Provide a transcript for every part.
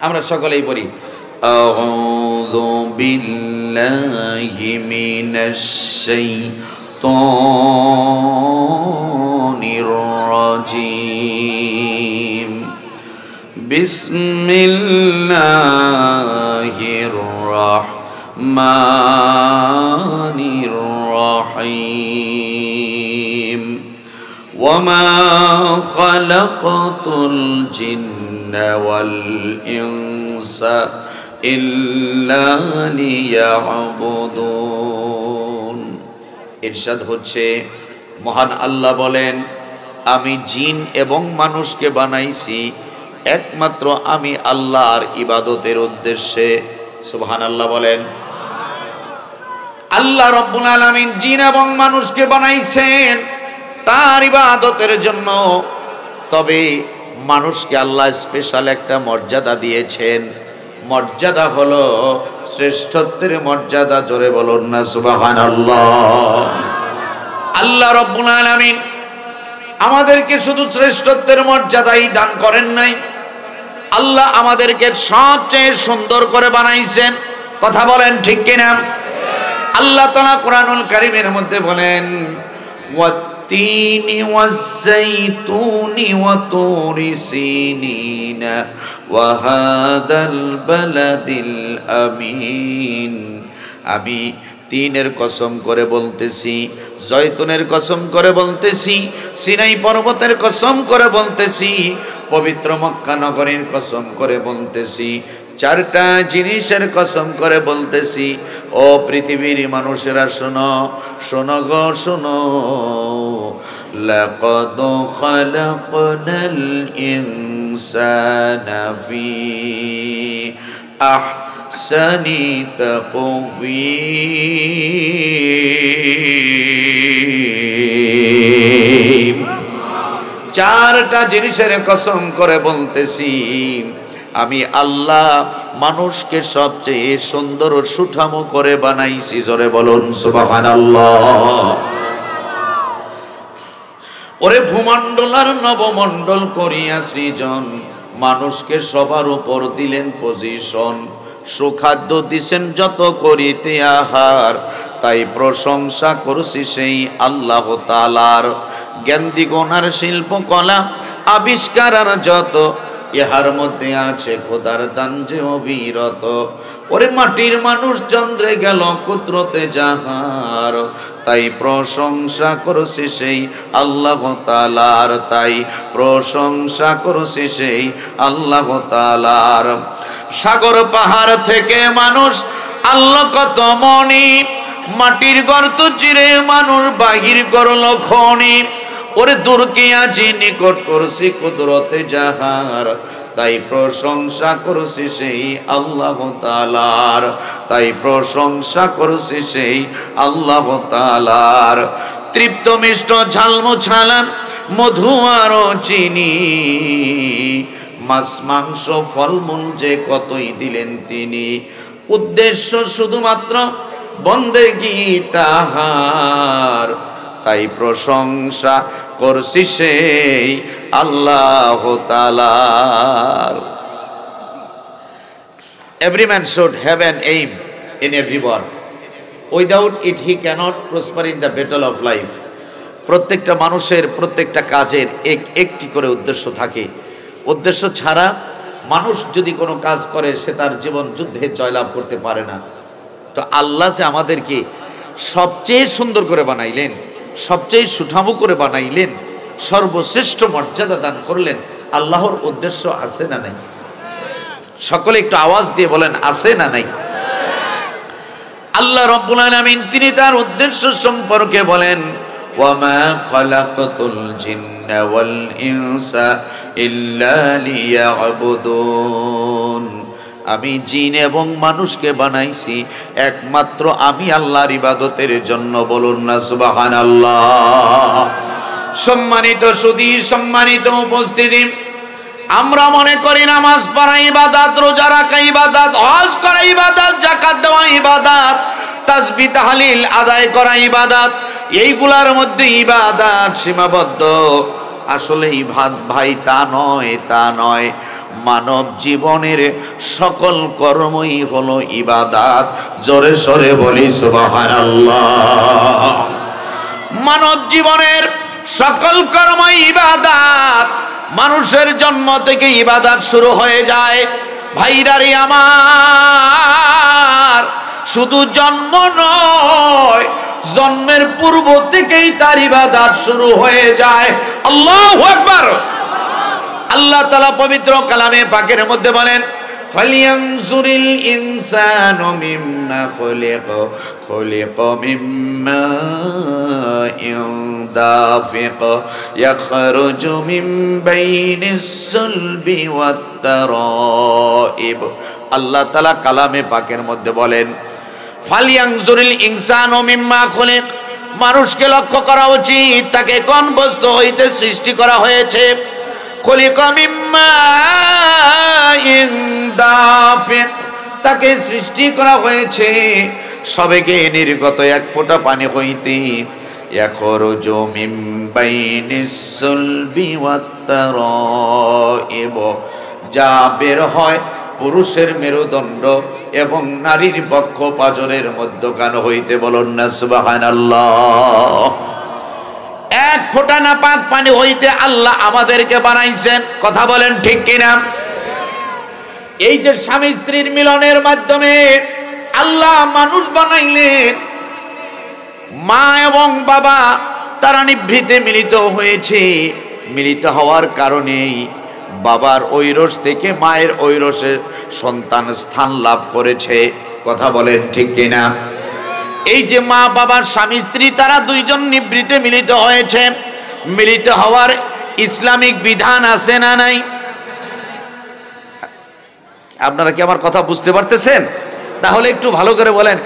আমরা সকলেই পড়ি আউযু বিল্লাহি মিনাশ শাইতানির রাজীম বিসমিল্লাহির রাহমানির রাহিম ওয়ামা খালাকাতুল জিন্না ওয়াল ইনসা ইল্লা লিয়াবুদুন। ইরশাদ হচ্ছে, মহান আল্লাহ বলেন, আমি জিন এবং মানুষকে বানাইছি একমাত্র আমি আল্লাহর ইবাদতের উদ্দেশ্যে। সুবহানাল্লাহ বলেন। আল্লাহ রাব্বুল আলামিন জিন এবং মানুষকে বানাইছেন তার ইবাদতের জন্য। তবে মানুষকে আল্লাহ স্পেশাল একটা মর্যাদা দিয়েছেন। মর্যাদা হলো শ্রেষ্ঠত্বের মর্যাদা। জোরে বলুন না সুবহানাল্লাহ। আল্লাহ রাব্বুল আলামিন আমাদেরকে শুধু শ্রেষ্ঠত্বের মর্যাদাই দান করেন নাই, আল্লাহ আমাদেরকে সবচেয়ে সুন্দর করে বানাইছেন। কথা বলেন ঠিক কিনা? আল্লাহ তাআলা কোরআনুল কারীমের মধ্যে বলেন, ওয়াত-তিনি ওয়াজ-যাইতুনি ওয়া তুরি সিনিনা ওয়া হাদাল বালাদিল আমিন। আমি তিনের কসম করে বলতেছি, জয়তুনের কসম করে বলতেছি, সিনাই পর্বতের কসম করে বলতেছি, পবিত্র মক্কা নগরীর কসম করে বলতেছি, চারটা জিনিসের কসম করে বলতেছি। ও পৃথিবীর মানুষেরা শোনো, শোনো গো শোনো। লাকাদ খালাকনাল ইনসানা ফি আহসানি তাকওয়ীম। চারটা জিনিসের কসম করে বলতেছি, আমি আল্লাহ মানুষকে সবচেয়ে সুন্দর ও সুঠামো করে বানাইছি। জোরে বলুন সুবহানাল্লাহ। ওরে ভূমণ্ডল আর নবমণ্ডল করিয়া সৃজন, মানুষকে সবার উপর দিলেন পজিশন, সুখাদ্য দিছেন যত করিতে আহার, তাই প্রশংসা করছি সেই আল্লাহ তাআলার। জ্ঞান দিগনার শিল্পকলা আবিষ্কার আর যত, ইহার মধ্যে আছে খোদার দান যে অবিরত। ওরে মাটির মানুষ চন্দ্রে গেল কুদরতে যাহার, তাই প্রশংসা করছি সেই আল্লাহ তাআলার, তাই প্রশংসা করছি সেই আল্লাহ তাআলার। সাগর পাহাড় থেকে মানুষ আল্লাহ কত মনি, মাটির গর্ত চিরে মানুষ বাহির করলো খনি। ওরে দূর কে আজি নিকট করছি কুদরতে যাহার, তাই প্রশংসা করছি সেই আল্লাহ তাআলার, তাই প্রশংসা করছি সেই আল্লাহ তাআলার। তৃপ্ত মিষ্ট ঝালমু ছালান মধু আর চিনি, মাছ মাংস ফলমূল যে কতই দিলেন তিনি, উদ্দেশ্য শুধুমাত্র বন্দেগী তাহার, তাই প্রশংসা করছি সেই আল্লাহ তাআলার। Every man should have an aim in every work. Without it he cannot prosper in the battle of life. প্রত্যেকটা মানুষের প্রত্যেকটা কাজের একটি করে উদ্দেশ্য থাকে। উদ্দেশ্য ছাড়া মানুষ যদি কোনো কাজ করে সে তার জীবন যুদ্ধে জয়লাভ করতে পারে না। তো আল্লাহ যে আমাদেরকে সবচেয়ে সুন্দর করে বানাইলেন, সবচেয়ে সুঠামো করে বানাইলেন, সর্বশ্রেষ্ঠ মর্যাদা দান করলেন, আল্লাহর উদ্দেশ্য আছে না নাই? সকলে একটু আওয়াজ দিয়ে বলেন, আছে না নাই? আল্লাহ রাব্বুল আলামিন তিনি তার উদ্দেশ্য সম্পর্কে বলেন, ওয়ামা খালাকাতুল জিন্না ওয়াল ইনসা ইল্লা লিয়াবুদুন। আমি জিন এবং মানুষকে বানাইছি একমাত্র আমি আল্লাহর ইবাদতের জন্য। বলুন না সুবহানাল্লাহ। সম্মানিত সুধী, সম্মানিত উপস্থিতি, আমরা মনে করি নামাজ পড়া ইবাদত, রোজা রাখা ইবাদত, হজ করা ইবাদত, যাকাত দেওয়া ইবাদত, তাসবিহ তাহলিল আদায় করা ইবাদত, এইগুলার মধ্যে ইবাদত সীমাবদ্ধ। আসলে ভাই তা নয়, তা নয়। মানব জীবনের সকল কর্মই হলো ইবাদত। জোরে সোরে বলি সুবহানাল্লাহ। মানব জীবনের সকল কর্মই ইবাদত। মানুষের জন্ম থেকে ইবাদত শুরু হয়ে যায়। ভাইরারে আমার, শুধু জন্ম নয়, জন্মের পূর্ব থেকেই তার ইবাদত শুরু হয়ে যায়। আল্লাহু আকবার। আল্লাহ তাআলা পবিত্র কালামে পাকের মধ্যে বলেন, ফালিয়ানজুরিল ইনসানু মিম্মা খুলিকা, খুলিকা মিম্মা দাফিক ইয়াখরুজু মিন বাইনিস সুলবি ওয়াত তারাইব। আল্লাহ তাআলা কালামে পাকের মধ্যে বলেন, ফালিয়ানজুরিল ইনসানু মিম্মা খুলিক, মানুষকে লক্ষ্য করা উচিত তাকে কোন বস্তু হইতে সৃষ্টি করা হয়েছে। খুলিকা মিম্মা দাফিক, তাকে সৃষ্টি করা হয়েছে সবেগে নির্গত এক ফোঁটা পানি হইতে। ইয়াখরুজু মিন বাইনিস সুলবি ওয়াত তারাইব, যা বের হয় পুরুষের মেরুদণ্ড এবং নারীর বক্ষ পাজরের মধ্যখান হইতে। বলুন না সুবহানাল্লাহ। এক ফোঁটা নাপাক পানি হইতে আল্লাহ আমাদেরকে বানাইছেন। কথা বলেন ঠিক কিনা? এই যে স্বামী স্ত্রীর মিলনের মাধ্যমে আল্লাহ মানুষ বানাইলেন, মা এবং বাবা তারা নিভৃতে মিলিত হয়েছে। মিলিত হওয়ার কারণেই বাবার ঐরস থেকে মায়ের ঐরসে সন্তান স্থান লাভ করেছে। কথা বলেন ঠিক কিনা? এই যে মা বাবার স্বামী স্ত্রী তারা দুইজন নিভৃতে মিলিত হয়েছে, মিলিত হওয়ার ইসলামিক বিধান আছে না নাই? আপনারা কি আমার কথা বুঝতে পারতেছেন? তাহলে একটু ভালো করে বলেন,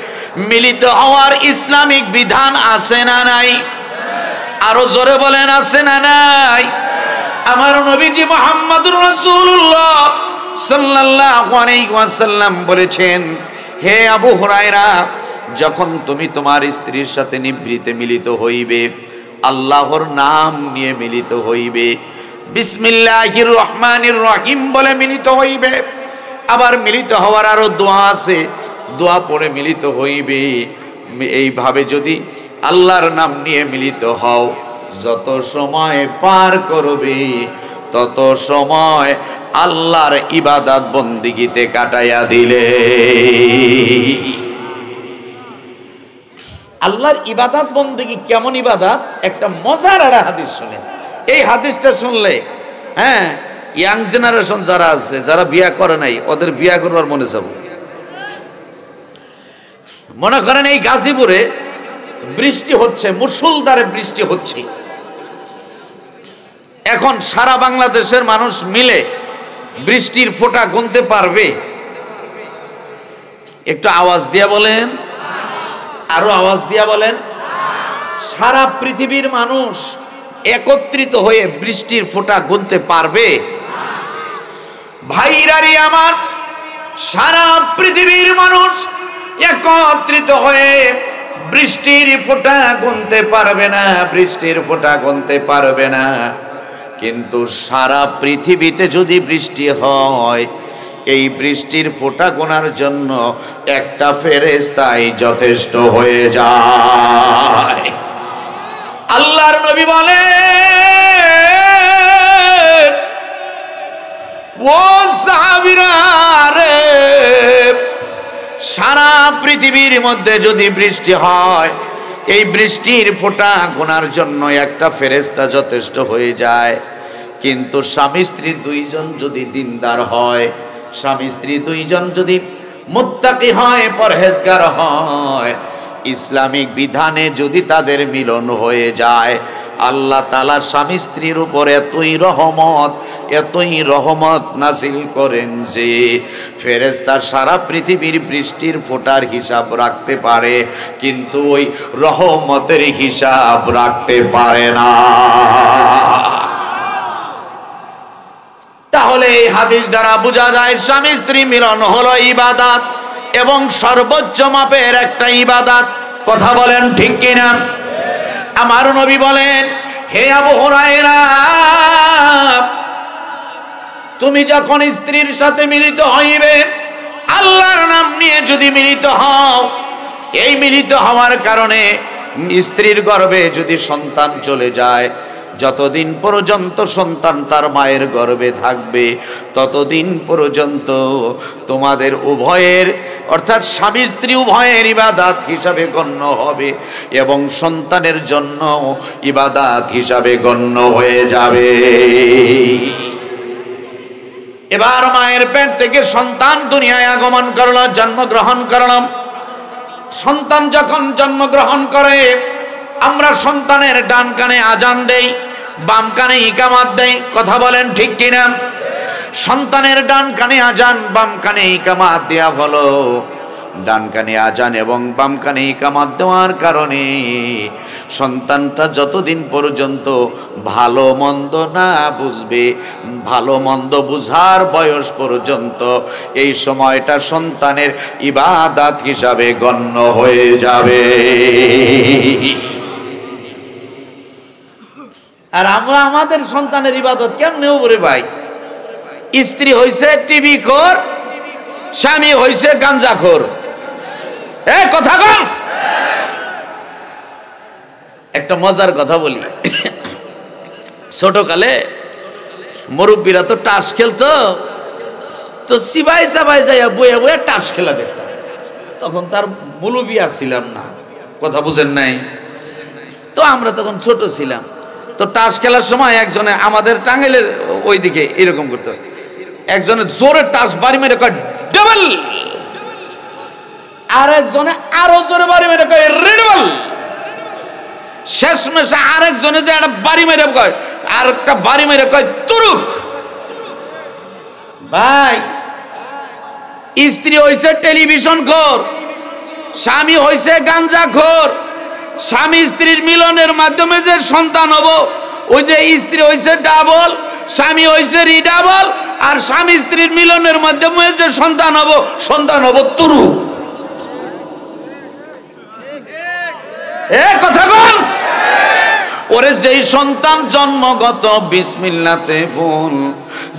মিলিত হওয়ার ইসলামিক বিধান আছে না নাই? আরো জোরে বলেন, আছে না নাই? আমার নবীজি মুহাম্মদুর রাসূলুল্লাহ সাল্লাল্লাহু আলাইহি ওয়াসাল্লাম বলেছেন, হে আবু হুরায়রা, যখন তুমি তোমার স্ত্রীর সাথে নিভৃতে মিলিত হইবে, আল্লাহর নাম নিয়ে মিলিত হইবে, বিসমিল্লাহির রহমানির রহিম বলে মিলিত হইবে। আবার মিলিত হওয়ার আরো দোয়া আছে, দোয়া পড়ে মিলিত হইবে। এইভাবে যদি আল্লাহর নাম নিয়ে মিলিত হও, যত সময় পার করবে তত সময় আল্লাহর ইবাদত বন্দিগিতে কাটাইয়া দিলে। আল্লাহর ইবাদত বন্দেগী কেমন ইবাদত? একটা মজার একটা হাদিস শুনে, এই হাদিসটা শুনলে হ্যাঁ ইয়াং জেনারেশন যারা আছে, যারা বিয়া করে নাই, ওদের বিয়া করবার মনে যাব। মনে করেন এই গাজীপুরে বৃষ্টি হচ্ছে, মুষলধারে বৃষ্টি হচ্ছে। এখন সারা বাংলাদেশের মানুষ মিলে বৃষ্টির ফোঁটা গুনতে পারবে? একটু আওয়াজ দিয়া বলেন, আরো আওয়াজ দিয়া বলেন। সারা পৃথিবীর মানুষ একত্রিত হয়ে বৃষ্টির ফোঁটা গুনতে পারবে? ভাইরারি আমার, সারা পৃথিবীর মানুষ একত্রিত হয়ে বৃষ্টির ফোঁটা গুনতে পারবে না, বৃষ্টির ফোঁটা গুনতে পারবে না। কিন্তু সারা পৃথিবীতে যদি বৃষ্টি হয়, এই বৃষ্টির ফোঁটা গোনার জন্য একটা ফেরেশতাই যথেষ্ট হয়ে যায়। আল্লাহর নবী বলেন, ও সাহাবীরা রে, সারা পৃথিবীর মধ্যে যদি বৃষ্টি হয়, এই বৃষ্টির ফোঁটা গোনার জন্য একটা ফেরেশতা যথেষ্ট হয়ে যায়। কিন্তু স্বামী স্ত্রী দুইজন যদি দিনদার হয়, স্বামী স্ত্রী দুইজন যদি মুত্তাকি হয়, পরহেজগার হয়, ইসলামিক বিধানে যদি তাদের মিলন হয়ে যায়, আল্লাহ তাআলা স্বামী স্ত্রীর উপর এতই রহমত নাজিল করেন যে ফেরেশতা সারা পৃথিবীর বৃষ্টির ফোঁটার হিসাব রাখতে পারে, কিন্তু ওই রহমতের হিসাব রাখতে পারে না। তাহলে এই হাদিস দ্বারা বোঝা যায় স্বামী স্ত্রী মিলন হলো ইবাদত, এবং সর্বোচ্চ মাপের একটা ইবাদত। কথা বলেন ঠিক কিনা? আমার নবী বলেন, হে আবু হুরায়রা, তুমি যখন স্ত্রীর সাথে মিলিত হইবে, আল্লাহর নাম নিয়ে যদি মিলিত হও, এই মিলিত হওয়ার কারণে স্ত্রীর গর্ভে যদি সন্তান চলে যায়, যতদিন পর্যন্ত সন্তান তার মায়ের গর্ভে থাকবে ততদিন পর্যন্ত তোমাদের উভয়ের অর্থাৎ স্বামী স্ত্রী উভয়ের ইবাদত হিসাবে গণ্য হবে এবং সন্তানের জন্য ইবাদত হিসাবে গণ্য হয়ে যাবে। এবার মায়ের পেট থেকে সন্তান দুনিয়ায় আগমন করলো, জন্মগ্রহণ করলাম। সন্তান যখন জন্মগ্রহণ করে, আমরা সন্তানের ডান কানে আজান দেই, বাম কানে ইকামাত দেই। কথা বলেন ঠিক কিনা? সন্তানের ডান কানে আজান, বাম কানে ইকামাত দেয়া হলো। ডান কানে আজান এবং বাম কানে ইকামাত দেওয়ার কারণে সন্তানটা যতদিন পর্যন্ত ভালো মন্দ না বুঝবে, ভালো মন্দ বুঝার বয়স পর্যন্ত এই সময়টা সন্তানের ইবাদত হিসাবে গণ্য হয়ে যাবে। আর আমরা আমাদের সন্তানের ইবাদত কেমনে করে ভাই? স্ত্রী হইছে টিভি খোর, স্বামী হইছে গাঞ্জাখোর। কথা কন। একটা মজার কথা বলি, ছোটকালে মুরব্বীরা তো টাস খেলতো, তো সিবাই সাবাই যাইয়া বইয়া বইয়া টাস খেলা দেখতাম। তখন তার মুলুবিয়া ছিলাম না, কথা বুঝেন নাই? তো আমরা তখন ছোট ছিলাম। তো টাস খেলার সময় একজনে আমাদের টাঙ্গাইলের ওইদিকে এরকম করতো, একজনে জোরে টাস বাড়ি মেরে কয় ডাবল, আর একজনে আরো জোরে বাড়ি মেরে কয় রেডবল। শেষমেশে আরেকজনে যে একটা বাড়ি মেরে কয়, আর একটা বাড়ি মেরে কয় তুরুক। ভাই, স্ত্রী হইছে টেলিভিশন খোর, স্বামী হইছে গাঞ্জা খোর। স্বামী স্ত্রীর মিলনের মাধ্যমে যে সন্তান হবো, ওই যে স্ত্রী হইছে ডাবল, স্বামী হইছে রিডাবল, আর স্বামী স্ত্রীর মিলনের মাধ্যমে যে সন্তান হবো তুরুক। কথা বল। ওরে যেই সন্তান জন্মগত বিসমিল্লাতে ভুল,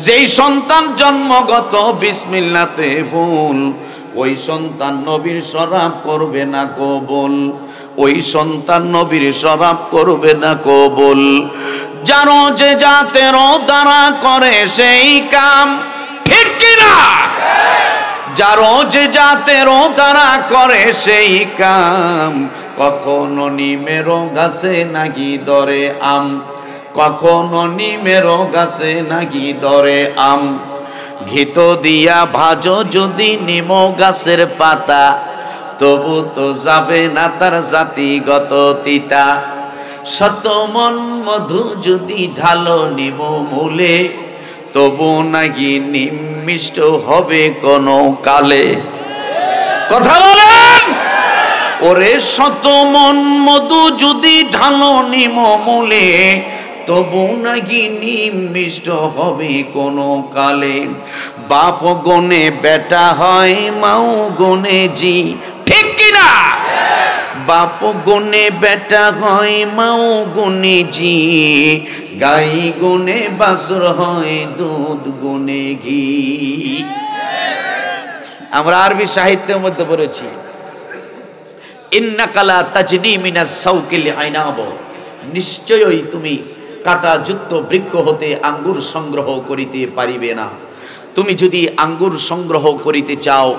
যেই সন্তান জন্মগত বিসমিল্লাতে ভুল, ওই সন্তান নবীর শরাব করবে না কবুল, ওই সন্তান নবীর শরাব করবে না কবুল। জানো যে জাতের দ্বারা করে সেই কাম, ঠিক কিনা? যারো যে জাতের দ্বারা করে সেই কাম, কখনো নিমের গাছে নাকি ধরে আম, কখনো নিমের গাছে নাকি ধরে আম। ঘিত দিয়া ভাজো যদি নিম গাছের পাতা, তবু তো যাবে না তার জাতিগত তিতা। শতমন মধু যদি ঢালো নিম মূলে, তবু নাকি নিম মিষ্ট হবে কোনো কালে। কথা বলেন। ওরে শতমন মধু যদি ঢালো নিম মূলে, তবু নাকি নিম মিষ্ট হবে কোনো কালে। বাপ গুণে বেটা হয়, মাও গুণে জি, ঠিক কিনা? বাপ গুণে বেটা হয়, মাও গুণে জি, গাই গুণে বাছুর হয়, দুধ গুণে ঘি। আমরা আরবি সাহিত্যের মধ্যে পড়েছি, ইন্নাকালা তাজনি মিনাস সাউকিল আইনাব, নিশ্চয়ই তুমি কাঁটাযুক্ত বৃক্ষ হতে আঙ্গুর সংগ্রহ করিতে পারিবে না। তুমি যদি আঙ্গুর সংগ্রহ করিতে চাও,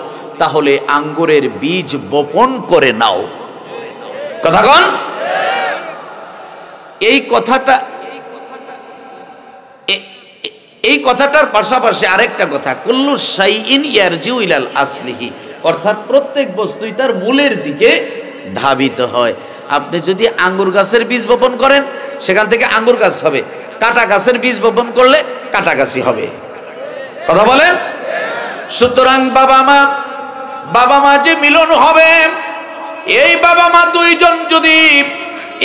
তাহলে আঙ্গুরের বীজ বপন করে নাও। কথা কন। এই কথাটার পাশাপাশি আরেকটা কথা, কুল্লু শাইইন ইয়ারজিউ ইলাল আসলিহি, অর্থাৎ প্রত্যেক বস্তুই তার মূলের দিকে ধাবিত হয়। আপনি যদি আঙ্গুর গাছের বীজ বপন করেন, সেখান থেকে আঙ্গুর গাছ হবে। কাঁটা গাছের বীজ বপন করলে কাঁটা গাছই হবে। কথা বলেন। সুতরাং বাবা মা যে মিলন হবে, এই বাবা মা দুইজন যদি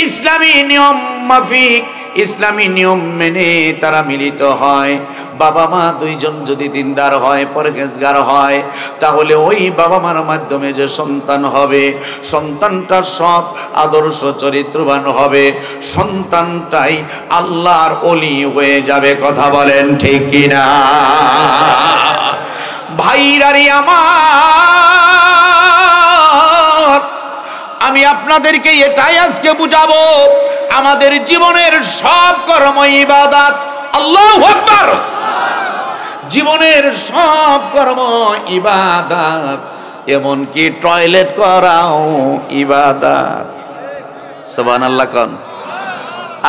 ইসলামী নিয়ম মাফিক, ইসলামী নিয়ম মেনে তারা মিলিত হয়, বাবা মা দুইজন যদি দিনদার হয়, পরহেজগার হয়, তাহলে ওই বাবা মার মাধ্যমে যে সন্তান হবে, সন্তানটা সৎ আদর্শ চরিত্রবান হবে, সন্তানটাই আল্লাহর ওলি হয়ে যাবে। কথা বলেন ঠিক কিনা? ভাইরারি আমার, আমি আপনাদেরকে এটাই আজকে বুঝাবো, আমাদের জীবনের সব কর্ম ইবাদত। আল্লাহু আকবার। জীবনের সব কর্ম ইবাদত, এমনকি টয়লেট করাও ইবাদত। সুবহানাল্লাহ কোন?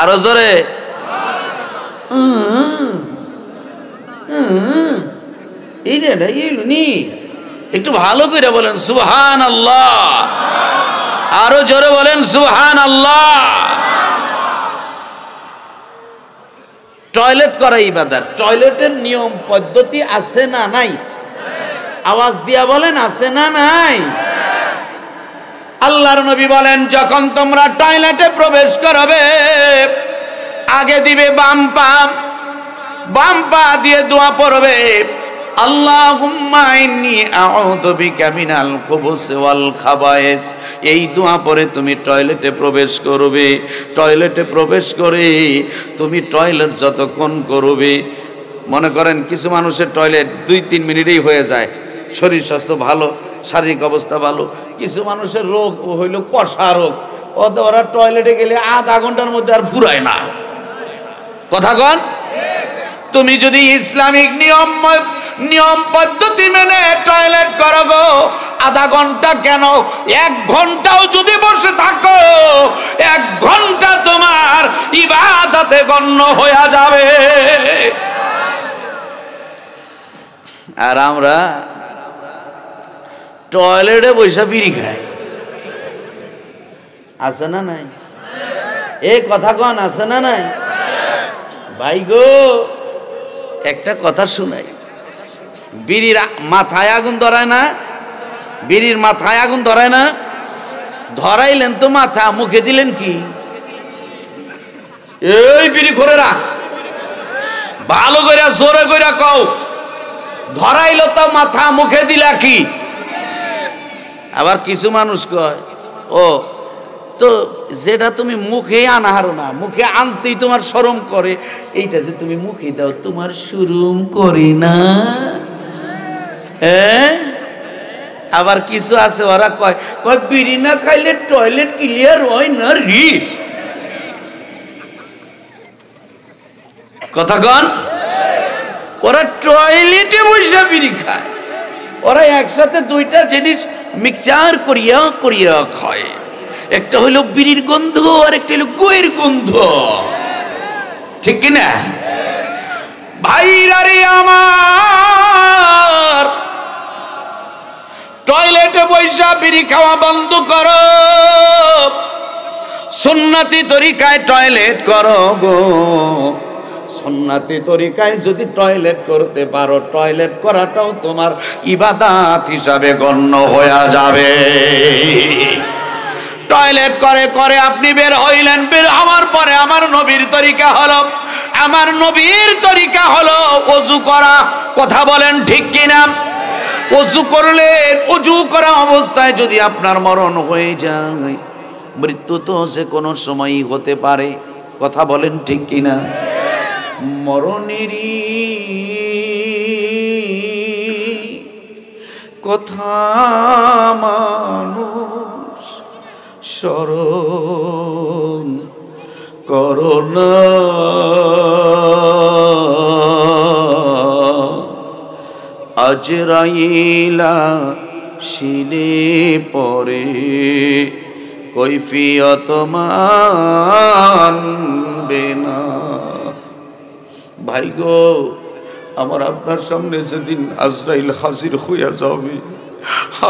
আরো জোরে। একটু ভালো করে বলেন সুবহানাল্লাহ। আরো জোরে বলেন সুবহানাল্লাহ। টয়লেট করা ইবাদত। টয়লেটের নিয়ম পদ্ধতি আছে না নাই? আওয়াজ দিয়া বলেন আছে না নাই? আল্লাহর নবী বলেন, যখন তোমরা টয়লেটে প্রবেশ করবে, আগে দিবে বাম পা, বাম পা দিয়ে দোয়া পড়বে, আল্লাহুম্মা ইন্নী আউযু বিকা মিনাল খুবুসি ওয়াল খাবায়েস। এই দোয়া পড়ে তুমি টয়লেটে প্রবেশ করবে। টয়লেটে প্রবেশ করে তুমি টয়লেট যতক্ষণ করবে, মনে করেন কিছু মানুষের টয়লেট 2-3 মিনিটেই হয়ে যায়, শরীর স্বাস্থ্য ভালো, শারীরিক অবস্থা ভালো। কিছু মানুষের রোগ হইল কষা রোগ, ওরা টয়লেটে গেলে আধা ঘন্টার মধ্যে আর ফুরায় না। কথা কন? তুমি যদি ইসলামিক নিয়ম পদ্ধতি মেনে টয়লেট করো গো, আধা ঘন্টা কেন 1 ঘন্টাও যদি বসে থাকো, 1 ঘন্টা তোমার ইবাদতে গণ্য হয়ে যাবে। আর আমরা টয়লেটে বসে বিড়ি খাই, আছে না নাই? এই কথা কন, আছে না নাই? ভাই গো, একটা কথা শুনাই, বিড়ির মাথায় আগুন ধরায় না? বিড়ির মাথায় আগুন ধরায় না? ধরাইলেন তো মাথা, মুখে দিলেন কি? এই বিড়ি খোরেরা, ভালো করে জোরে করে কও, ধরাইলো তো মাথা, মুখে দিলা কি? আবার কিছু মানুষ কয়, ও তো যেটা তুমি মুখে আনা হারো না, মুখে আনতেই তোমার শরম করে, এইটা যে তুমি মুখে দাও তোমার শরম করে না। হ্যাঁ, আবার কিছু আছে ওরা কয় কয় বিড়ি না খাইলে টয়লেট ক্লিয়ার হয় না রি। কথা কন? ওরা টয়লেটে বসে বিড়ি খায়, ওরা একসাথে দুইটা জিনিস মিক্সচার করিয়া করিয়া খায়। একটা হইল বিড়ির গন্ধ, আর একটা হইল গোয়ের গন্ধ। ঠিক কিনা? ভাইরা রে আমার, টয়লেটে বৈশা বিড়ি খাওয়া বন্ধ করো, সুন্নতি তরিকায় টয়লেট করো গো। সুন্নতি তরিকায় যদি টয়লেট করতে পারো, টয়লেট করাটাও তোমার ইবাদত হিসাবে গণ্য হয়ে যাবে। টয়লেট করে করে আপনি বের হইলেন, বের হওয়ার পরে আমার নবীর তরিকা হলো, আমার নবীর তরিকা হলো ওযু করা। কথা বলেন ঠিক কিনা? ওযু করলেন, ওযু করা অবস্থায় যদি আপনার মরণ হয়ে যায়, মৃত্যু তো যে কোনো সময়ই হতে পারে। কথা বলেন ঠিক কিনা? মরণেরই কথা মানুষ স্মরণ করোনা, আজরাইলা শিলে পরে কৈফিয়ত মানবে না। ভাই গো, আমার আপনার সামনে যেদিন আজরাইল হাজির হইয়া যাবে,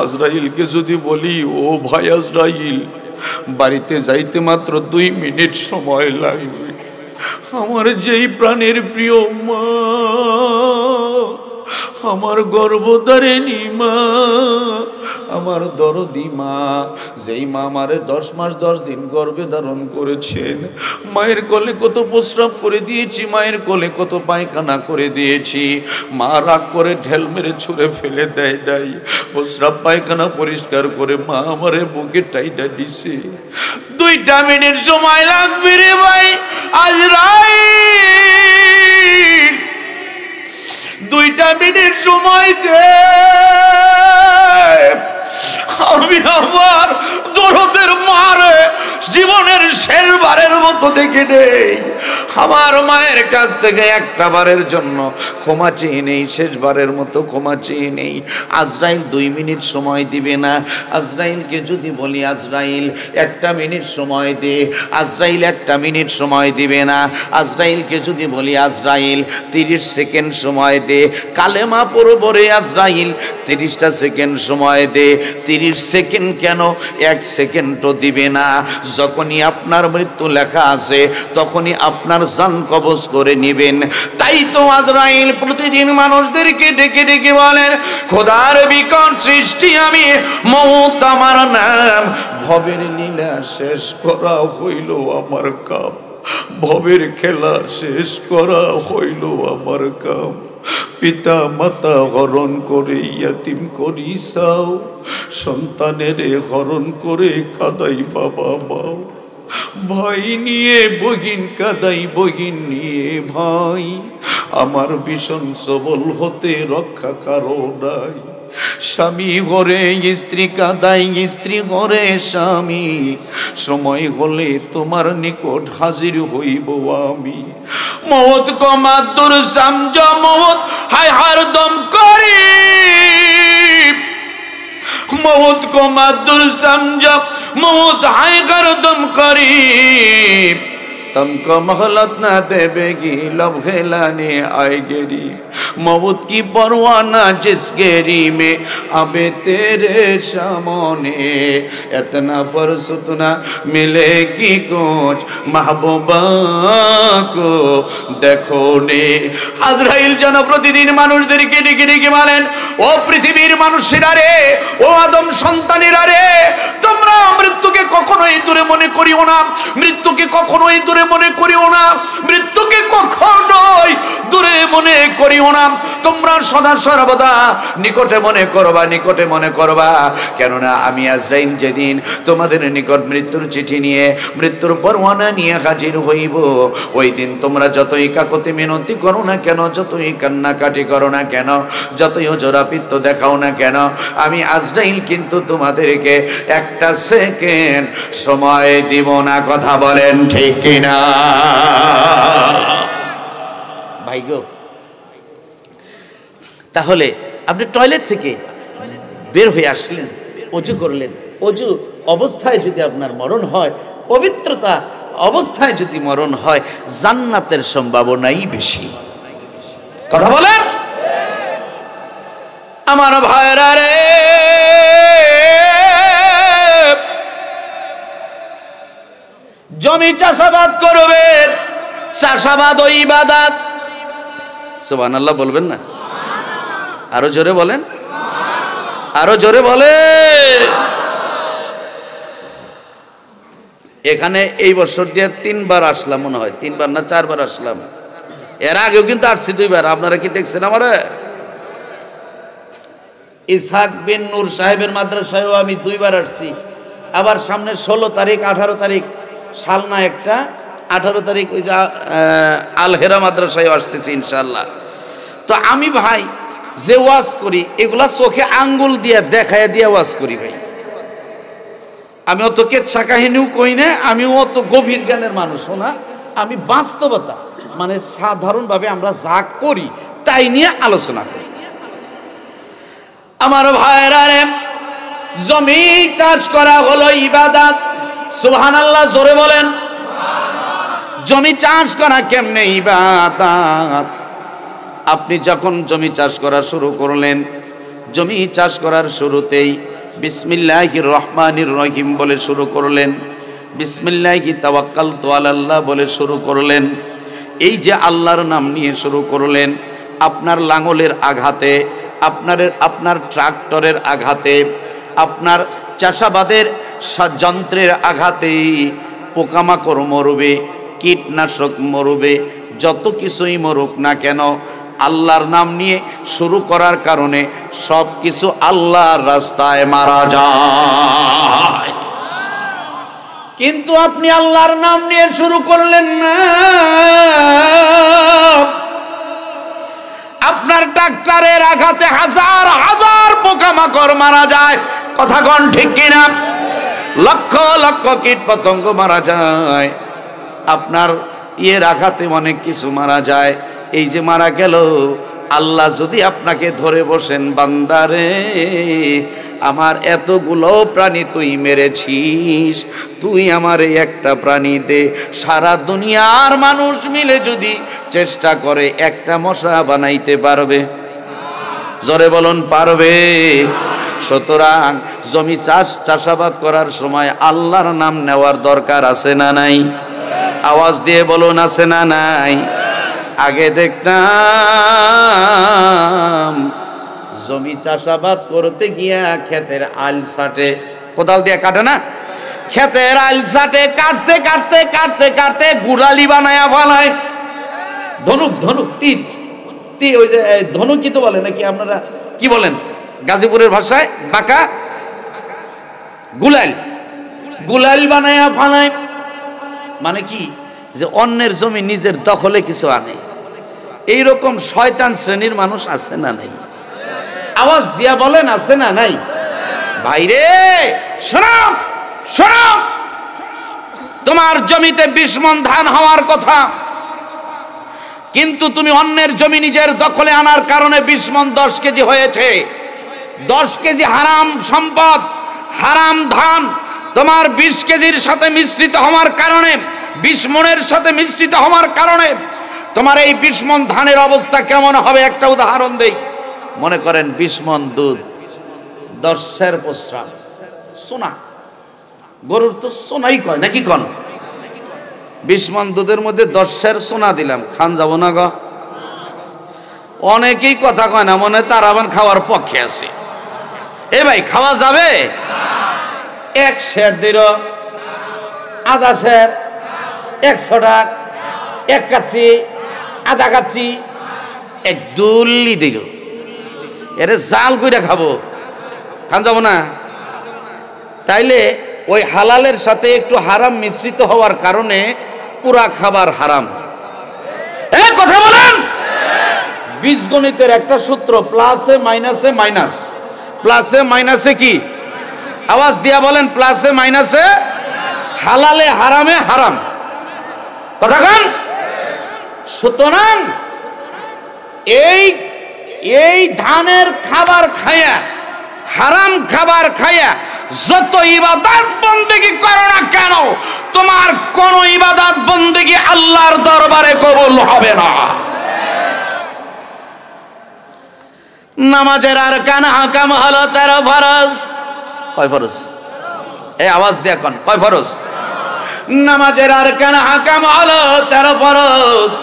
আজরাইলকে যদি বলি, ও ভাই আজরাইল, বাড়িতে যাইতে মাত্র 2 মিনিট সময় লাগবে, আমার যেই প্রাণের প্রিয় মা, আমার গর্ভধারিণী মা, আমার দরদি মা, যেই মা আমারে 10 মাস 10 দিন গর্ভে ধারণ করেছেন, মায়ের কোলে কত প্রস্রাব করে দিয়েছি, মায়ের কোলে কত পায়খানা করে দিয়েছি, মা রাগ করে ঢেল মেরে ছুঁড়ে ফেলে দেয় নাই, প্রস্রাব পায়খানা পরিষ্কার করে মা আমারে বুকে টাইটা দিছে। 2টা মিনিট সময় লাগবে রে ভাই আজরাইল, 2টা মিনিট সময় দে, আমি আমার দরদের মারে জীবনের শেষবারের মতো দেখে নেই। আমার মায়ের কাছ থেকে একটা বারের জন্য ক্ষমা চেয়ে নেই, শেষবারের মতো ক্ষমা চেয়ে নেই। আজরাইল 2 মিনিট সময় দিবে না। আজরাইলকে যদি বলি আজরাইল 1টা মিনিট সময় দে, আজরাইল 1টা মিনিট সময় দিবে না। আজরাইলকে যদি বলি আজরাইল 30 সেকেন্ড সময় দে, কালেমা পড়ব রে আজরাইল 30টা সেকেন্ড সময় দে। 30 সেকেন্ড কেন, 1 সেকেন্ডও দিবে না। যখনই আপনার মৃত্যু লেখা আছে তখনই আপনার জান কবজ করে নেবেন। তাই তো আজরাইল প্রতিদিন মানুষদেরকে ডেকে ডেকে বলেন, খোদার বিকট সৃষ্টি আমি, মউত আমার নাম, ভবের লীলা শেষ করা হইল আমার কাম, ভবের খেলা শেষ করা হইল আমার কাম। পিতা মাতা হরণ করে ইয়াতিম করি সাও, সন্তানের হরণ করে কাদাই বাবা মাও, ভাই নিয়ে বহিন কাদাই বহিন নিয়ে ভাই, আমার ভীষণ সবল হতে রক্ষা কারো নাই। স্বামী ঘরে স্ত্রী কাদাই, স্ত্রী ঘরে স্বামী, সময় হলে তোমার নিকট হাজির হইব আমি। মওত কমাদুর সামজ মওত হায় হরদম করি, মওত কমাদুর সামজ মওত হায় হরদম করি, तुमको मोहलत न देगी लब फैलाने आएगी, मौत की परवाना जिस गेरी में अबे तेरे सामने, इतना फुर्सत न मिलेगी कुछ महबूबा को देखो ने। আজরাইল যেন প্রতিদিন মানুষদেরকে ডেকে ডেকে বলেন, ও পৃথিবীর মানুষেরা রে, ও আদম সন্তানেরা রে, তোমরা মৃত্যুকে কখনোই দূরে মনে করিও না, মৃত্যুকে কখনোই দূরে মনে করিও না, মৃত্যুকে কখনোই দূরে মনে করিও না, তোমরা সদা সর্বদা নিকটে মনে করবা, নিকটে মনে করবা। কেননা আমি আজরাইল যেদিন তোমাদের নিকট মৃত্যুর চিঠি নিয়ে, মৃত্যুর পরোয়ানা নিয়ে হাজির হইব, ওই দিন তোমরা যতই কাকতি মিনতি করো না কেন, যতই কান্নাকাটি করো না কেন, যতই জোড়াপিত্ত দেখাও না কেন, আমি আজরাইল কিন্তু তোমাদেরকে 1টা সেকেন্ড সময় দিব না। কথা বলেন ঠিক কিনা ভাই গো? তাহলে আপনি টয়লেট থেকে বের হয়ে আসলেন, অজু করলেন, অজু অবস্থায় যদি আপনার মরণ হয়, পবিত্রতা অবস্থায় যদি মরণ হয়, জান্নাতের সম্ভাবনাই বেশি। কথা বলেন আমার ভাইরা রে। জমি চাষাবাদ করবেন, চাষাবাদ ও ইবাদত। সুবহানাল্লাহ বলবেন না? আরো জোরে বলেন, আরো জোরে বলে। এখানে এই বছর দিয়ে 3 বার আসলাম মনে হয়, 3 বার না 4 বার আসলাম। এর আগেও কিন্তু আসছি 2 বার। আপনারা কি দেখছেন আমারে? ইসহাক বিন নূর সাহেবের মাদ্রাসায়ও আমি 2 বার আসছি। আবার সামনে 16 তারিখ 18 তারিখ সালনা একটা, 18 তারিখ ওই যে আল হেরা মাদ্রাসায় আসতেছি ইনশাআল্লাহ। তো আমি ভাই যে ওয়াজ করি, এগুলা চোখে আঙ্গুল দিয়ে দেখায় দিয়ে ওয়াজ করি ভাই। আমি অত কেচ্ছা কাহিনীও কই না, আমি অত গভীর জ্ঞানের মানুষও না। আমি বাস্তবতা মানে সাধারণভাবে আমরা যা করি তাই নিয়ে আলোচনা করি। আমার ভাইরা রে, জমি চাষ করা হলো ইবাদত। সুবহানাল্লাহ জোরে বলেন। জমি চাষ করা কেমনে ইবাদত? আপনি যখন জমি চাষ করা শুরু করলেন, জমি চাষ করার শুরুতেই বিসমিল্লাহির রহমানির রহিম বলে শুরু করলেন, বিসমিল্লাহি তাওয়াক্কালতু আলাল্লাহ বলে শুরু করলেন। এই যে আল্লাহর নাম নিয়ে শুরু করলেন, আপনার লাঙলের আঘাতে, আপনার ট্রাক্টরের আঘাতে, আপনার চাষাবাদের যন্ত্রের আঘাতে পোকামাকড় মরবে, কীটনাশক মরবে, যত কিছুই মরুক না কেন আল্লাহর নাম নিয়ে শুরু করার কারণে সব কিছু আল্লাহর রাস্তায় মারা যায়। কিন্তু আপনি আল্লাহর নাম নিয়ে শুরু করলেন না, আপনার ডাক্তারের আঘাতে হাজার হাজার পোকামাকড় মারা যায়। কথা কোন ঠিক কিনা? লক্ষ লক্ষ কীট পতঙ্গ মারা যায়। আপনার আঘাতে অনেক কিছু মারা যায়। এই যে মারা গেল, আল্লাহ যদি আপনাকে ধরে বসেন, বান্দারে আমার এতগুলো প্রাণী তুই মেরেছিস, তুই আমার একটা প্রাণী দে। সারা দুনিয়ার মানুষ মিলে যদি চেষ্টা করে একটা মশা বানাইতে পারবে? জোরে বলুন, পারবে? সুতরাং জমি চাষাবাদ করার সময় আল্লাহর নাম নেওয়ার দরকার আছে না নাই? আওয়াজ দিয়ে বলুন, আছে না নাই? আগে দেখতাম জমি চাষাবাদ করতে গিয়া ক্ষেতের আইল সাটে, কোদাল দিয়ে কাটে না, ক্ষেতের আইল সাটে, কাটতে কাটতে কাটতে কাটতে গুড়ালি বানায়া ফেলায়। ধনুক ধনুক তীর, ওই যে ধনুকই তো বলে নাকি আপনারা কি বলেন গাজীপুরের ভাষায়? বাঁকা গুলাল, গুলাল বানায়া ফেলায়। মানে কি? যে অন্যের জমি নিজের দখলে কিছু আনে। এইরকম শয়তান শ্রেণীর মানুষ আছে না নাই? আওয়াজ দিয়া বলেন, আছে না নাই? ভাইরে শোনো শোনো, তোমার জমিতে 20 মণ ধান হওয়ার কথা, কিন্তু তুমি অন্যের জমি নিজের দখলে আনার কারণে 20 মণ 10 কেজি হয়েছে। 10 কেজি হারাম সম্পদ, হারাম ধান তোমার 20 কেজির সাথে মিশ্রিত হওয়ার কারণে, 20 মণের সাথে মিশ্রিত হওয়ার কারণে তোমার এই 20 মণ ধানের অবস্থা কেমন হবে? একটা উদাহরণ দেই। মনে করেন 20 মণ দুধ, 10 সের প্রস্রাব, সোনা, গরুর তো সোনাই কয় নাকি কন? 20 মণ দুধের মধ্যে 10 সের সোনা দিলাম, খান যাব না গো? অনেকেই কথা কয় না, মনে তার আবার খাওয়ার পক্ষে আছে। এ ভাই, খাওয়া যাবে? 1 সের দিল, আধা সের 100 টাকা, 1 কাচ্চি, আধা কাচ্চি, 1 দুল্লি দিল। এরে জাল কইরা খাবো, খান যাব না? তাইলে ওই হালালের সাথে একটু হারাম মিশ্রিত হওয়ার কারণে পুরা খাবার হারাম। কথা বলেন। বীজগণিতের একটা সূত্র, প্লাসে মাইনাসে মাইনাস, প্লাসে মাইনাসে কি? আওয়াজ দিয়া বলেন, প্লাসে মাইনাসে, হালালে হারামে হারাম। কথা কন। সুতরাং এই ধানের খাবার খায়া, হারাম খাবার খায়া যত ইবাদত বন্দেগি করো না কেন, তোমার কোন ইবাদত বন্দেগি আল্লাহর দরবারে কবুল হবে না। নামাজের আরকান হাকাম হলো 13 ফরজ। কয় ফরজ? এই আওয়াজ দিয়ে কোন কয় ফরজ? নামাজের আরকান হাকাম হলো 13 ফরজ।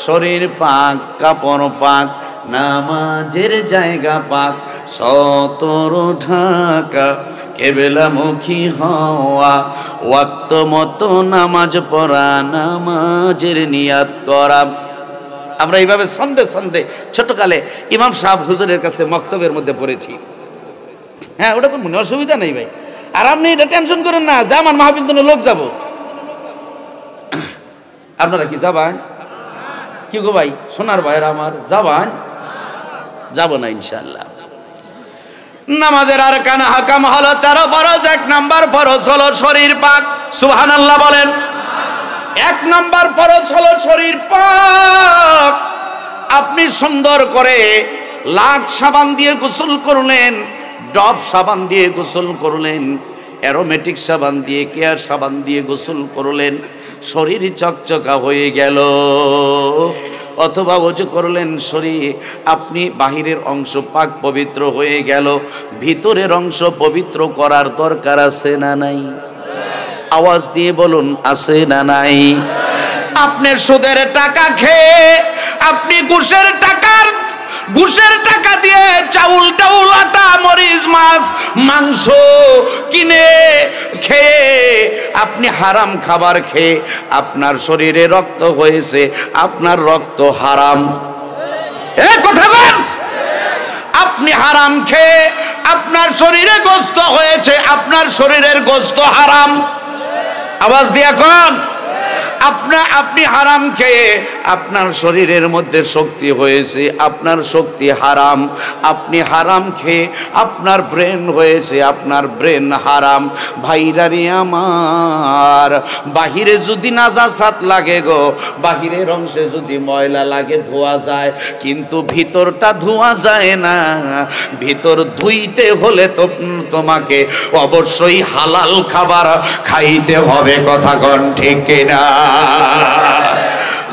শরীর পাক, কাপড় পাক, নামাজের জায়গা পাক, সতর ঢাকা, কেবলামুখী হওয়া, ওয়াক্ত মতো নামাজ পড়া, নামাজের নিয়াত করা। আমরা এইভাবে সন্ধে সন্ধে ছোটকালে ইমাম সাহেব হুজুরের কাছে মক্তবের মধ্যে পড়েছি। হ্যাঁ, ওটা কোনো অসুবিধা নেই ভাই, আর আপনি এটা টেনশন করেন না যে আমার মাহফিল তো লোক যাব। আপনারা কি যাবেন? কি গো ভাই, সোনার ভাইয়ের আমার, যাবেন? যাব না ইনশাআল্লাহ। নামাজের আরকান হাকাম হলো 13 ফরজ। 1 নাম্বার ফরজ হলো শরীর পাক। সুবহানাল্লাহ বলেন। 1 নাম্বার ফরজ হলো শরীর পাক। আপনি সুন্দর করে লাখ সাবান দিয়ে গোসল করলেন, ডব সাবান দিয়ে গোসল করলেন, অ্যারোমেটিক সাবান দিয়ে, কেয়ার সাবান দিয়ে গোসল করলেন, শরীর চকচকা হয়ে গেল। অথবা ওযু করলেন, শরীর আপনি বাহিরের অংশ পাক পবিত্র হয়ে গেল, ভিতরের অংশ পবিত্র করার দরকার আছে না নাই? আওয়াজ দিয়ে বলুন, আছে না নাই? আপনি সুদের টাকা খেয়ে, আপনি ঘুষের টাকা দিয়ে চাউল টাউল, আটা, মরিচ, মাছ মাংস কিনে খেয়ে, আপনি হারাম খাবার খেয়ে আপনার শরীরে রক্ত হয়েছে, আপনার রক্ত হারাম। কথা বলেন, আপনি হারাম খেয়ে আপনার শরীরে গোশত হয়েছে, আপনার শরীরের গোশত হারাম। আওয়াজ দিয়া কোন, আপনি হারাম খেয়ে আপনার শরীরের মধ্যে শক্তি হয়েছে, আপনার শক্তি হারাম। আপনি হারাম খেয়ে আপনার ব্রেন হয়েছে, আপনার ব্রেন হারাম। ভাইরারে আমার, বাহিরে যদি নাজাসাত লাগে গো, বাহিরের অংশে যদি ময়লা লাগে ধোয়া যায়, কিন্তু ভিতরটা ধোয়া যায় না। ভিতর ধুইতে হলে তো তোমাকে অবশ্যই হালাল খাবার খাইতে হবে। কথা কোন ঠিক কিনা?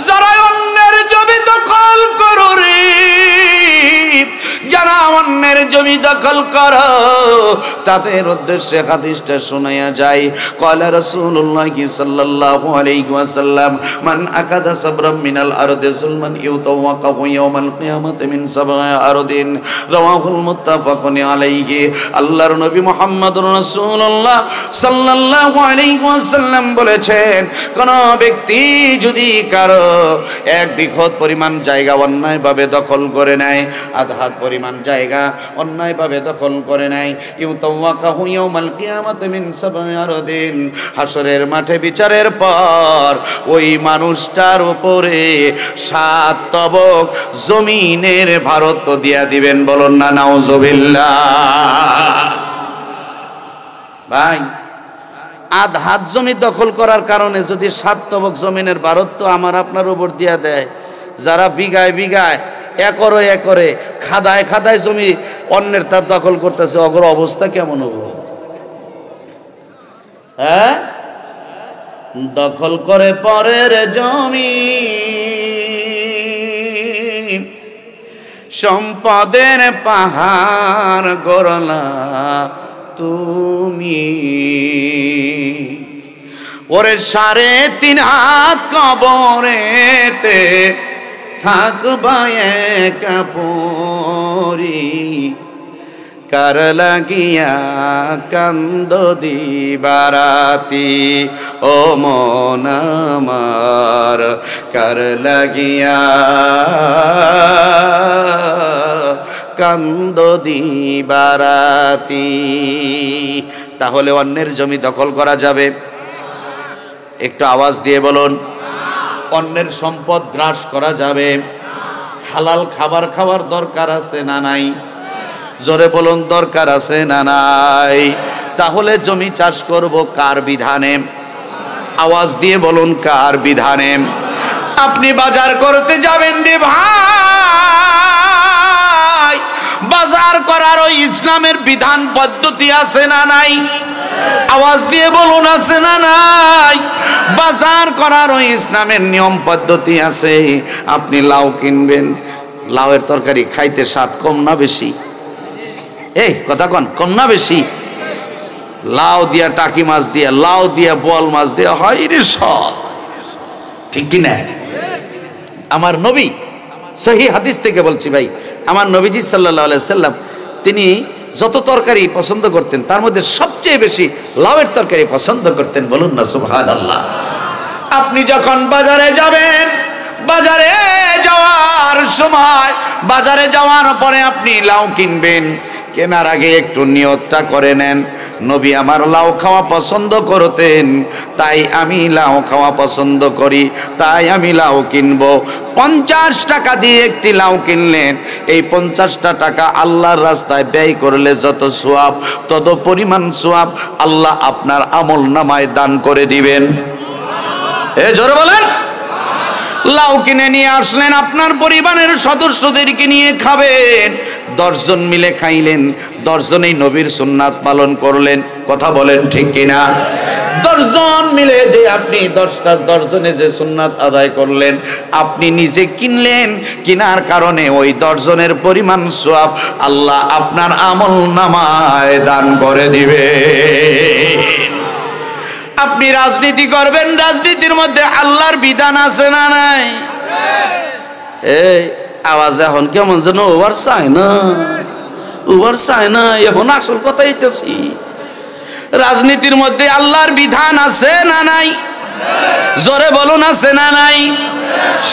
যারা অন্যের জমি দখল করো রে, যারা অন্যের জমি দখল করো, তাদের উদ্দেশ্যে হাদিসটা শোনায়া যায়। ক্বালা রাসূলুল্লাহ সাল্লাল্লাহু আলাইহি ওয়াসাল্লাম, মান আকাদা সাবরাম মিনাল আরদি যুলমান ইউতাওয়াকাহু ইয়াওমাল কিয়ামাতি মিন সাবঈ আরদিন, রাওয়াহুল মুত্তাফাকুন আলাইহি। আল্লাহর নবী মুহাম্মদুর রাসূলুল্লাহ সাল্লাল্লাহু আলাইহি ওয়াসাল্লাম বলেছেন, কোন ব্যক্তি যদি কারো এক বিঘত পরিমাণ জায়গা অন্যায়ভাবে দখল করে নেয়, আধা হাত পরিমাণ জায়গা অন্যায়ভাবে দখল করে নেয়, ইউতাওয়াকাহু ইয়াওমাল কিয়ামাতি মিন সাবঈ আরদিন, হাসরের মাঠে বিচারের পর ওই মানুষটার উপরে 7 তবক জমিনের ভারত দিয়া দিবেন। বলুন না নাউজুবিল্লাহ। ভাই, আধা হাত জমি দখল করার কারণে যদি 7 তবক জমিনের ভারত আমার আপনার উপর দিয়া দেয়, যারা বিঘায় বিঘায় একরে একরে খাদায় খাদায় জমি অন্যের তার দখল করতেছে, অগর অবস্থা কেমন হবে? হ্যাঁ, দখল করে পরের জমি, সম্পদের পাহাড় গড়লা তুমি। ওরে 3.5 হাত কবরেতে থাকবা একা পরি, কার লাগিয়া কান্দ দিবারাতি, ও মন আমার কার লাগিয়া কান্দ দিবারাতি। তাহলে অন্যের জমি দখল করা যাবে? একটু আওয়াজ দিয়ে বলুন। অন্যের সম্পদ গ্রাস করা যাবে? হালাল খাবার খাওয়ার দরকার আছে না নাই? জোরে বলুন, দরকার আছে না নাই? তাহলে জমি চাষ করব কার বিধানে? আওয়াজ দিয়ে বলুন, কার বিধানে? আপনি বাজার করতে যাবেন রে ভাই, বাজার করারও ইসলামের বিধান পদ্ধতি আছে না নাই? আওয়াজ দিয়ে বলুন, আছে না নাই? বাজার করারও ইসলামের নিয়ম পদ্ধতি আছে। আপনি লাউ কিনবেন, লাউয়ের তরকারি খাইতে স্বাদ কম না বেশি? এই কথা কন, কম না বেশি? লাউ দিয়া টাকি মাছ দিয়া, লাউ দিয়া বোয়াল মাছ দিয়া হয় রে সব, ঠিক কি না? আমার নবী সহি হাদিস থেকে বলছি ভাই, আমার নবীজি সাল্লাল্লাহু আলাইহি সাল্লাম তিনি যত তরকারি পছন্দ করতেন তার মধ্যে সবচেয়ে বেশি লাউয়ের তরকারি পছন্দ করতেন। বলুন না সুবহানাল্লাহ। আপনি যখন বাজারে যাবেন, বাজারে যাওয়ার সময়, বাজারে যাওয়ার পরে আপনি লাউ কিনবেন, কেনার আগে একটু নিয়তটা করে নেন, নবী আমার লাউ খাওয়া পছন্দ করতেন, তাই আমি লাউ খাওয়া পছন্দ করি, তাই আমি লাউ কিনবো। 50 টাকা দিয়ে একটি লাউ কিনলেন, এই 50টা টাকা আল্লাহর রাস্তায় ব্যয় করলে যত সওয়াব, তত পরিমাণ সওয়াব আল্লাহ আপনার আমল নামায় দান করে দিবেন। জোরে বলেন। লাউ কিনে নিয়ে আসলেন, আপনার পরিবারের সদস্যদেরকে নিয়ে খাবেন, 10 জন মিলে খাইলেন, 10 জনেই নবীর সুন্নাত পালন করলেন। কথা বলেন ঠিক কিনা? 10 জন মিলে যে আপনি 10 জনে যে সুন্নাত আদায় করলেন, আপনি নিজে কিনলেন, কিনার কারণে ওই 10 জনের পরিমাণ সওয়াব আল্লাহ আপনার আমল নামায় দান করে দিবে। আপনি রাজনীতি করবেন, রাজনীতির মধ্যে আল্লাহর বিধান আছে না নাই? এই আওয়াজ এখন কেমন যেন ওভার চায় না? উবার চায় না। এখন আসল কথাই তো রাজনীতির মধ্যে আল্লাহর বিধান আছে না নাই? জোরে বলুন আছে না নাই?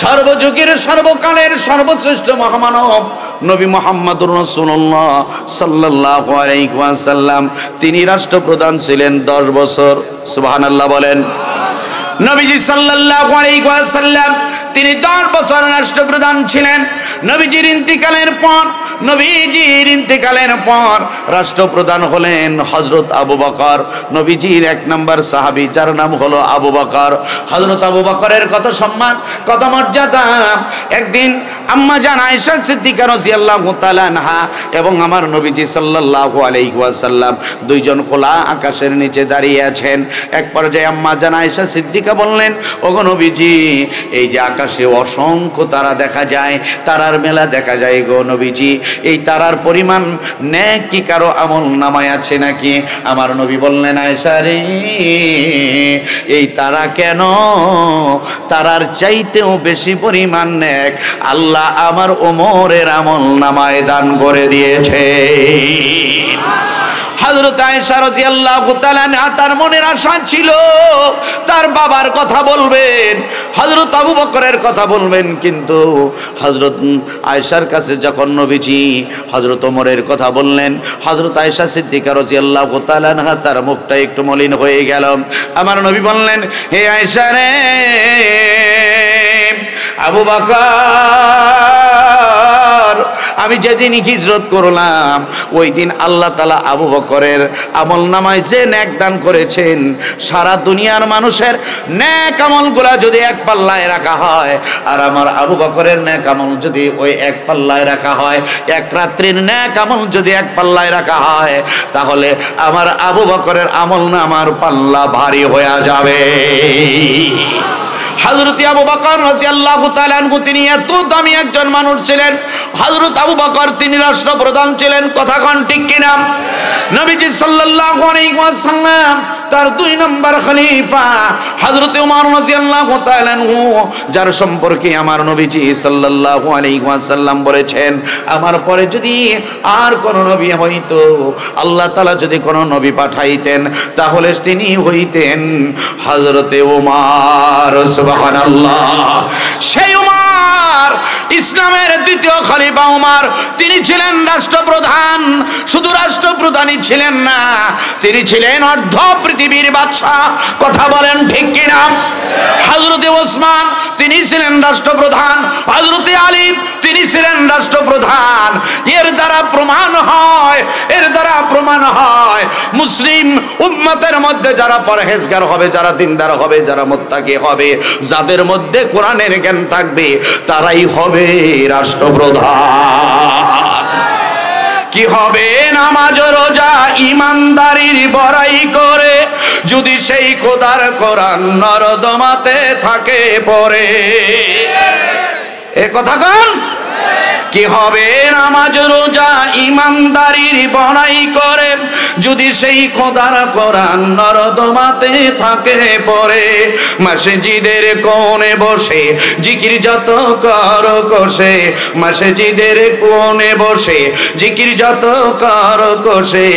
সর্বযুগের সর্বকালের সর্বশ্রেষ্ঠ মহামানব নবী মুহাম্মদুর রাসূলুল্লাহ সাল্লাল্লাহু আলাইহি ওয়াসাল্লাম তিনি রাষ্ট্রপ্রধান ছিলেন 10 বছর। সুবহানাল্লাহ বলেন। নবীজি সাল্লাল্লাহু আলাইহি ওয়াসাল্লাম তিনি 10 বছর রাষ্ট্রপ্রধান ছিলেন। নবীজির ইন্তিকালের পর রাষ্ট্রপ্রধান হলেন হযরত আবু বকর। নবীজির 1 নম্বর সাহাবী যার নাম হলো আবু বকর। হযরত আবু বকরের কত সম্মান, কত মর্যাদা। একদিন আম্মা জান আয়েশা সিদ্দিকা রাদিয়াল্লাহু তাআলা আনহা এবং আমার নবীজি সাল্লাল্লাহু আলাইহি ওয়াসাল্লাম দুইজন খোলা আকাশের নিচে দাঁড়িয়ে আছেন। এক পর্যায়ে আম্মা জান আয়েশা সিদ্দিকা বললেন, ওগো নবীজি, এই যে আকাশে অসংখ্য তারা দেখা যায়, তারার মেলা দেখা যায় গো নবীজি, এই তারার পরিমাণ নেক কি কারো আমল নামায় আছে নাকি? আমার নবী বললেন, আয়েশা রে, এই তারা কেন, তারার চাইতেও বেশি পরিমাণ নেক আল্লাহ আমার ওমরের আমল নামায় দান করে দিয়েছে। হযরত আয়েশা রাদিয়াল্লাহু তাআলা আনহা তার মনের আশা ছিল তার বাবার কথা বলবেন, হযরত আবু বকরের কথা বলবেন, কিন্তু হযরত আয়েশার কাছে যখন নবীজি হযরত ওমরের কথা বললেন, হযরত আয়েশা সিদ্দিকা রাদিয়াল্লাহু তাআলা আনহা তার মুখটা একটু মলিন হয়ে গেল। আমার নবী বললেন, হে আয়েশা রে, আবু বকর, আমি যেদিন হিজরত করলাম ওই দিন আল্লাহ তাআলা আবু বকরের আমল নামায় যে নেক দান করেছেন, সারা দুনিয়ার মানুষের নেক আমলগুলা যদি এক পাল্লায় রাখা হয় আর আমার আবু বকরের নেক আমল যদি ওই এক পাল্লায় রাখা হয়, এক রাত্রির নেক আমল যদি এক পাল্লায় রাখা হয়, তাহলে আমার আবু বকরের আমল নামার পাল্লা ভারী হয়ে যাবে। হযরত আবু বকর রাদিয়াল্লাহু তাআলা আনহু তিনি এত দামি একজন মানুষ ছিলেন। হযরত আবু বকর তিনি রাষ্ট্রপ্রধান ছিলেন, কথা কোন ঠিক কিনা? নবীজি সাল্লাল্লাহু আলাইহি ওয়াসাল্লাম তার 2 নম্বর খলিফা হযরত ওমর রাদিয়াল্লাহু তাআলা আনহু, যার সম্পর্কে আমার নবীজি সাল্লাল্লাহু আলাইহি ওয়াসাল্লাম বলেছেন, আমার পরে যদি আর কোন নবী হইতো, আল্লাহ তাআলা যদি কোন নবী পাঠাইতেন, তাহলে তিনি হইতেন হযরত ওমর। সুবহানাল্লাহ। সেই ওমর ইসলামের দ্বিতীয় খলিফা ওমর, তিনি ছিলেন রাষ্ট্রপ্রধান। শুধু রাষ্ট্রপ্রধানই ছিলেন না, তিনি ছিলেন অর্ধ পৃথিবীর বাদশা, কথা বলেন ঠিক কিনা? হযরতে ওসমান তিনি ছিলেন রাষ্ট্রপ্রধান, হযরতে আলী তিনি ছিলেন রাষ্ট্রপ্রধান। এর দ্বারা প্রমাণ হয় মুসলিম উম্মতের মধ্যে যারা পরহেজগার হবে, যারা দিনদার হবে, যারা মুত্তাকি হবে, যাদের মধ্যে কোরআনের জ্ঞান থাকবে, তারাই হবে রাষ্ট্রপ্রধান। কি হবে? নামাজ রোজা ইমানদারির বড়াই করে যদি সেই খোদার কোরআন নরদমাতে থাকে পড়ে। এ কথা কোন? কি হবে? নামাজ রোজা ইমানদারির বড়াই করে যদি সেই খোদার কোরআন নরদমাতে থাকে পড়ে। মসজিদের কোণে বসে জিকির যত কর কষে, মসজিদের কোণে বসে জিকির যত কর কষে,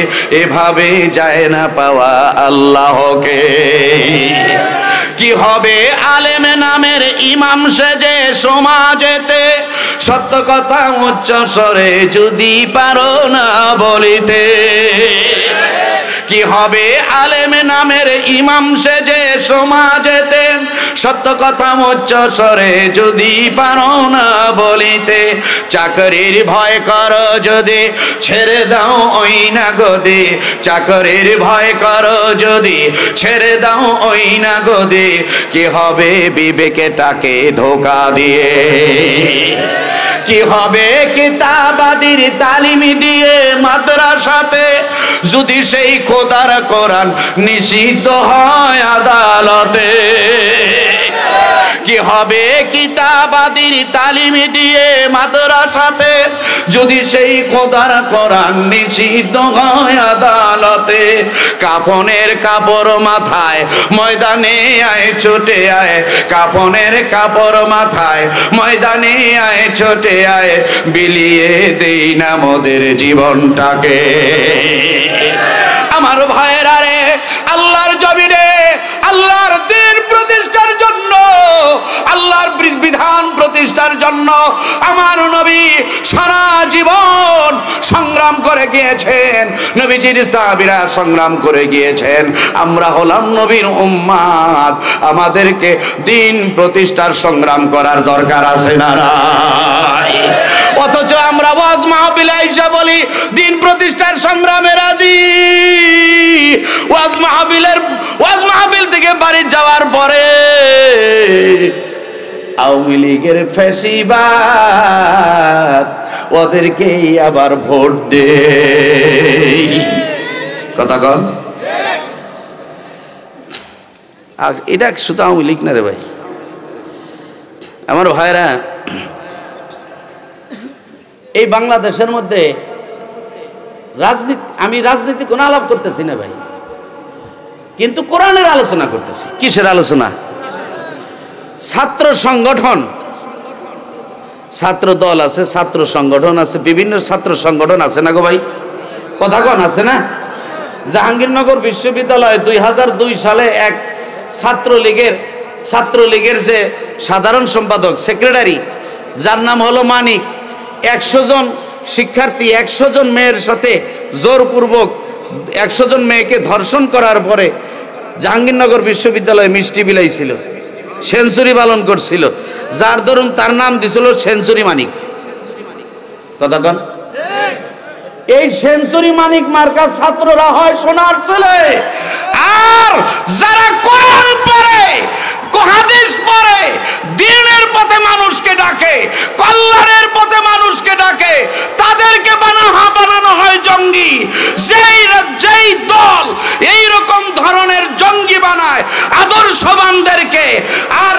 এভাবে যায় না পাওয়া আল্লাহকে। কি হবে? আলেম নামের ইমাম সেজে সমাজেতে সত্য কথা উচ্চ স্বরে যদি পারো না বলিতে। কি হবে? আলেম নামের ইমাম সেজে সমাজেতে সত্য কথা উচ্চ স্বরে যদি পারো না বলিতে। চাকরির ভয় করো যদি ছেড়ে দাও ওই না গদি, চাকরির ভয় করো যদি ছেড়ে দাও ওই না গদি। কি হবে বিবেকটাকে ধোঁকা দিয়ে? কি হবে কিতাবাদির তালিম দিয়ে মাদ্রাসাতে যদি সেই খোদার কোরআন নিষিদ্ধ হয় আদালতে? কি হবে কিতাবাদির তালিম দিয়ে মাদ্রাসাতে, যদি সেই খোদার কোরআন নিষিদ্ধ হয় আদালতে। কাফনের কাপড় মাথায় ময়দানে আয় ছুটে আয়, কাফনের কাপড় মাথায় ময়দানে আয় ছুটে আয়, বিলিয়ে দেই না মোদের জীবনটাকে। আমার ভাইয়েরা রে, আল্লাহর জমিনে আল্লাহর দ্বীন প্রতিষ্ঠার জন্য, আল্লাহর বিধান প্রতিষ্ঠার জন্য আমার নবী সারা জীবন সংগ্রাম করে গিয়েছেন, নবীজির সাহাবীরা সংগ্রাম করে গিয়েছেন। আমরা হলাম নবীর উম্মাত, আমাদেরকে দ্বীন প্রতিষ্ঠার সংগ্রাম করার দরকার আছে না নাই? অথচ আমরা ওয়াজ মাহফিলে আইসা বলি দ্বীন প্রতিষ্ঠার সংগ্রামে রাজি। ওয়াজ মাহফিল থেকে বাড়ি যাওয়ার পরে আওয়ামী লীগের ফ্যাসিবাদ ওদেরকেই আবার ভোট দে। কথা কন, এটা শুধু আওয়ামী লীগ না রে ভাই, আমার ভাইরা। এই বাংলাদেশের মধ্যে রাজনীতি, আমি রাজনীতি কোনো আলাপ করতেছি না ভাই, কিন্তু কোরআনের আলোচনা করতেছি। কিসের আলোচনা? ছাত্র সংগঠন, ছাত্র দল আছে, ছাত্র সংগঠন আছে, বিভিন্ন ছাত্র সংগঠন আছে না গো ভাই? কথা কন, আছে না? জাহাঙ্গীরনগর বিশ্ববিদ্যালয়ে 2002 সালে এক ছাত্রলীগের যে সাধারণ সম্পাদক, সেক্রেটারি, যার নাম হলো মানিক, 100 জন শিক্ষার্থী 100 জন মেয়ের সাথে জোরপূর্বক 100 জন মেয়েকে ধর্ষণ করার পরে জাহাঙ্গীরনগর বিশ্ববিদ্যালয়ে মিষ্টি বিলাইছিল, সেঞ্চুরি পালন করছিল, যার দরুন তার নাম দিছিল সেঞ্চুরি মানিক। কথা কন, এই সেঞ্চুরি মানিক মার্কা ছাত্ররা হয় সোনার ছেলে। আর যারা কোরআন পড়ে, হাদিস পড়ে, দ্বীনের পথে মানুষকে ডাকে, কল্যাণের পথে মানুষকে ডাকে, তাদেরকে বানানো হয় জঙ্গি। যেই দল এই রকম ধরনের জঙ্গি বানায় আদর্শবানদেরকে, আর